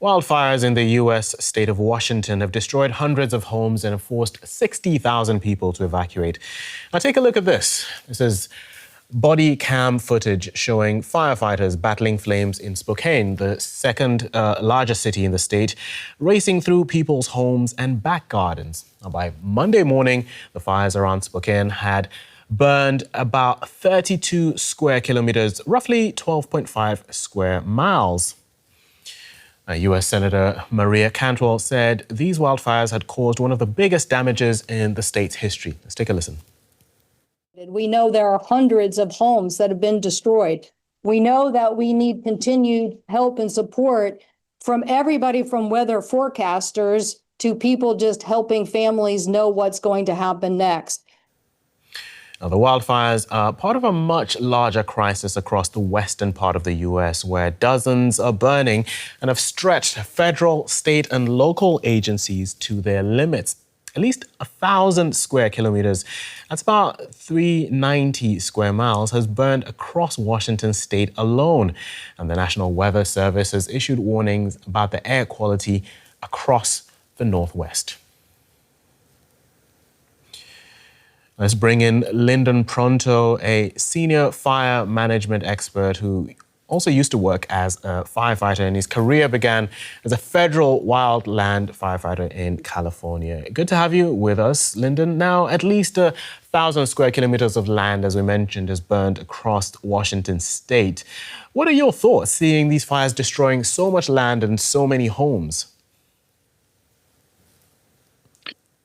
Wildfires in the U.S. state of Washington have destroyed hundreds of homes and have forced 60,000 people to evacuate. Now take a look at this. This is body cam footage showing firefighters battling flames in Spokane, the second largest city in the state, racing through people's homes and back gardens. Now, by Monday morning, the fires around Spokane had burned about 32 square kilometers, roughly 12.5 square miles. U.S. Senator Maria Cantwell said these wildfires had caused one of the biggest damages in the state's history. Let's take a listen. We know there are hundreds of homes that have been destroyed. We know that we need continued help and support from everybody, from weather forecasters to people just helping families know what's going to happen next. Now, the wildfires are part of a much larger crisis across the western part of the U.S., where dozens are burning and have stretched federal, state and local agencies to their limits. At least 1,000 square kilometers, that's about 390 square miles, has burned across Washington state alone. And the National Weather Service has issued warnings about the air quality across the Northwest. Let's bring in Lindon Pronto, a senior fire management expert who also used to work as a firefighter, and his career began as a federal wildland firefighter in California. Good to have you with us, Lindon. Now, at least 1,000 square kilometers of land, as we mentioned, has burned across Washington state. What are your thoughts seeing these fires destroying so much land and so many homes?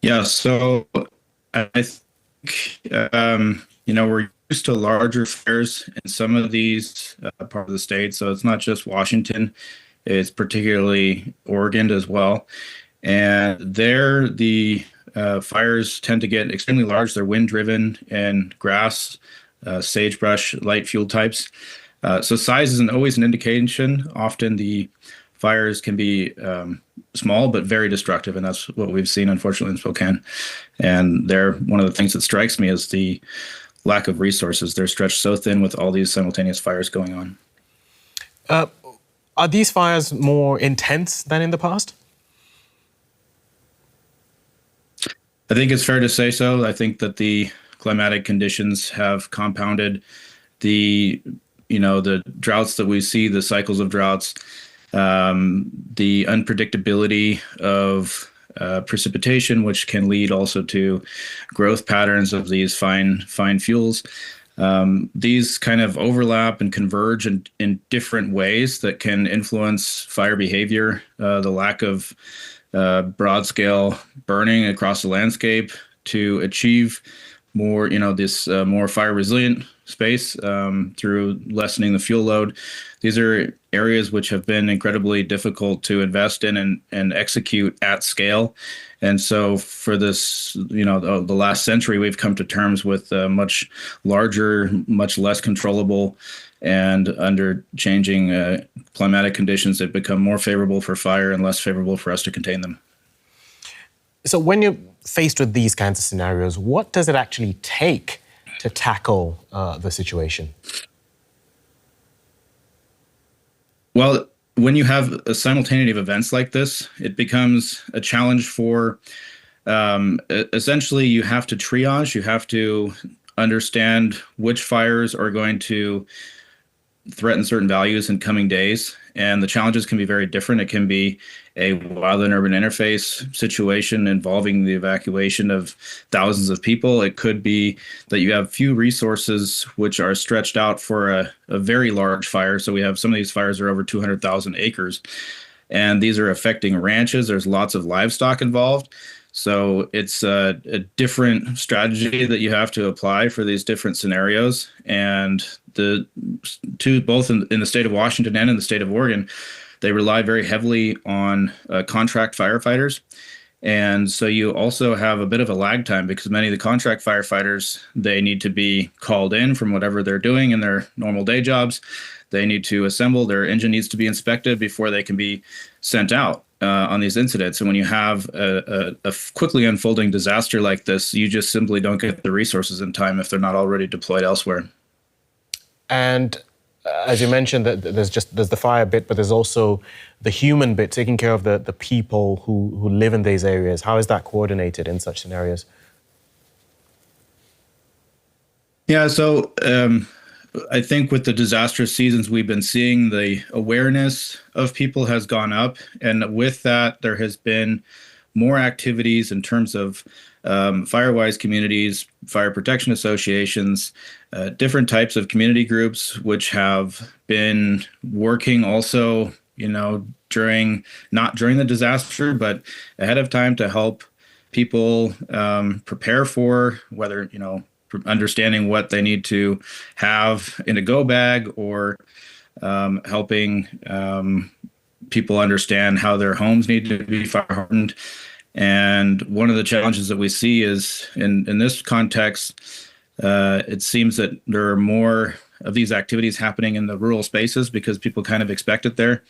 Yeah, so I think we're used to larger fires in some of these part of the state. So it's not just Washington, it's particularly Oregon as well. And there, the fires tend to get extremely large. They're wind driven and grass, sagebrush, light fuel types. So size isn't always an indication. Often the fires can be small but very destructive, and that's what we've seen, unfortunately, in Spokane. And one of the things that strikes me is the lack of resources. They're stretched so thin with all these simultaneous fires going on. Are these fires more intense than in the past? I think it's fair to say so. I think that the climatic conditions have compounded the droughts that we see, the cycles of droughts, the unpredictability of precipitation, which can lead also to growth patterns of these fine fuels. These kind of overlap and converge in different ways that can influence fire behavior. The lack of broad scale burning across the landscape to achieve more, more fire resilient space through lessening the fuel load. These are areas which have been incredibly difficult to invest in and execute at scale. And so for this, the last century, we've come to terms with much larger, much less controllable, and under changing climatic conditions that become more favorable for fire and less favorable for us to contain them. So when you're faced with these kinds of scenarios, what does it actually take to tackle the situation? Well, when you have a simultaneity of events like this, it becomes a challenge for, essentially, you have to triage, you have to understand which fires are going to threaten certain values in coming days. And the challenges can be very different. It can be a wildland-urban interface situation involving the evacuation of thousands of people. It could be that you have few resources which are stretched out for a very large fire. So we have some of these fires are over 200,000 acres. And these are affecting ranches. There's lots of livestock involved. So it's a different strategy that you have to apply for these different scenarios. And the two, both in the state of Washington and in the state of Oregon, they rely very heavily on contract firefighters. And so you also have a bit of a lag time because many of the contract firefighters, they need to be called in from whatever they're doing in their normal day jobs. They need to assemble, their engine needs to be inspected before they can be sent out on these incidents. And when you have a quickly unfolding disaster like this, you just simply don't get the resources in time if they're not already deployed elsewhere. And as you mentioned, that there's the fire bit, but there's also the human bit, taking care of the people who live in these areas. How is that coordinated in such scenarios? Yeah, so I think with the disastrous seasons we've been seeing, the awareness of people has gone up. And with that, there has been more activities in terms of Firewise communities, fire protection associations, different types of community groups, which have been working also, not during the disaster, but ahead of time to help people prepare for whether, understanding what they need to have in a go bag, or helping people understand how their homes need to be fire hardened. And one of the challenges that we see is in this context, it seems that there are more of these activities happening in the rural spaces because people kind of expect it there.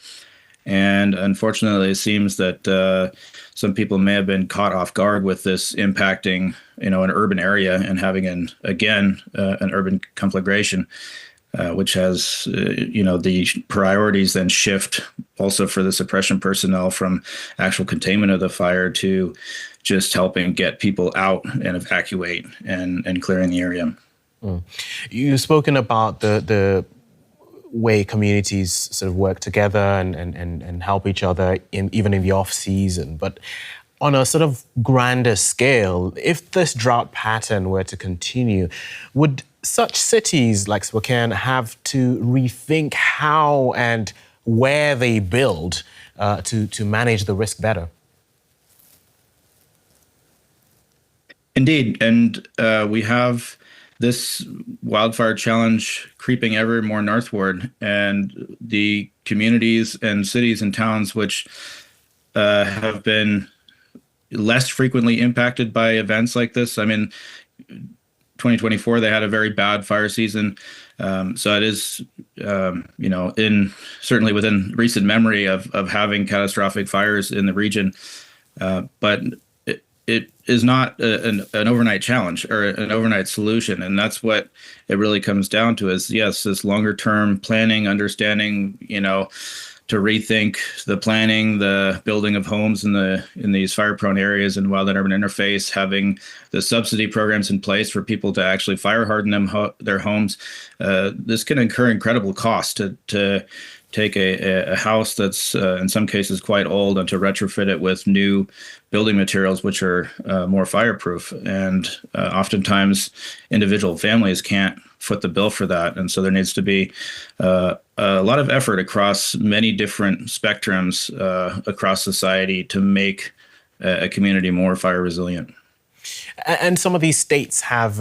And unfortunately, it seems that some people may have been caught off guard with this impacting, an urban area and having an urban conflagration, which has, the priorities then shift also for the suppression personnel from actual containment of the fire to just helping get people out and evacuate and clearing the area. You've spoken about the way communities sort of work together and help each other even in the off season. But on a sort of grander scale, if this drought pattern were to continue, would such cities like Spokane have to rethink how and where they build to manage the risk better? Indeed. And we have this wildfire challenge creeping ever more northward, and the communities and cities and towns which have been less frequently impacted by events like this. I mean, 2024, they had a very bad fire season. So it is, certainly within recent memory of having catastrophic fires in the region. But it is not an overnight challenge or an overnight solution. And that's what it really comes down to is, yes, this longer term planning, understanding, to rethink the planning, the building of homes in these fire prone areas and wildland urban interface, having the subsidy programs in place for people to actually fire harden their homes. This can incur incredible cost to take a house that's in some cases quite old and to retrofit it with new building materials which are more fireproof. And oftentimes individual families can't foot the bill for that. And so there needs to be a lot of effort across many different spectrums across society to make a community more fire resilient. And some of these states have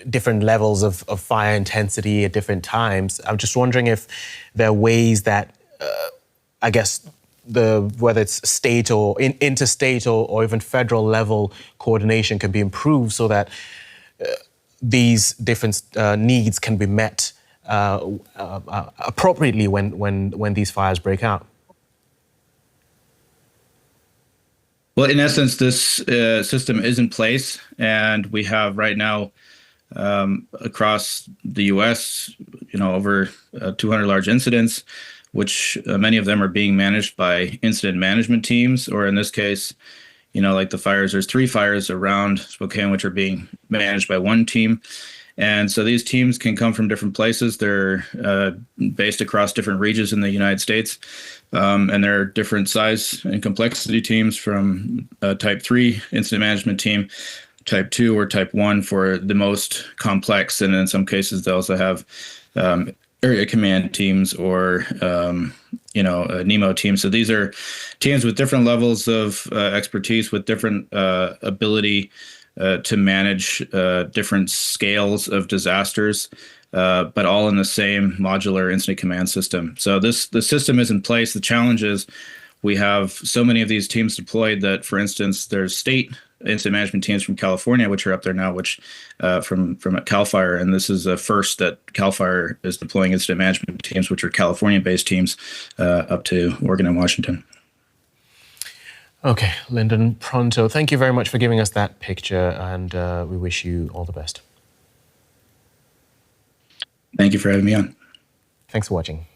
different levels of fire intensity at different times. I'm just wondering if there are ways that, I guess, whether it's state or interstate or even federal level coordination can be improved so that these different needs can be met appropriately when these fires break out. Well, in essence, this system is in place, and we have right now across the U.S., over 200 large incidents, which many of them are being managed by incident management teams, or in this case, like the fires, there's 3 fires around Spokane, which are being managed by one team. And so these teams can come from different places. They're based across different regions in the United States. And there are different size and complexity teams from type 3 incident management team, type 2 or type 1 for the most complex. And in some cases, they also have area command teams or, NEMO teams. So these are teams with different levels of expertise, with different ability to manage different scales of disasters, but all in the same modular incident command system. So the system is in place. The challenge is we have so many of these teams deployed that, for instance, there's state incident management teams from California, which are up there now, which from CAL FIRE, and this is the first that CAL FIRE is deploying incident management teams, which are California-based teams, up to Oregon and Washington. Okay, Lindon Pronto, thank you very much for giving us that picture, and we wish you all the best. Thank you for having me on. Thanks for watching.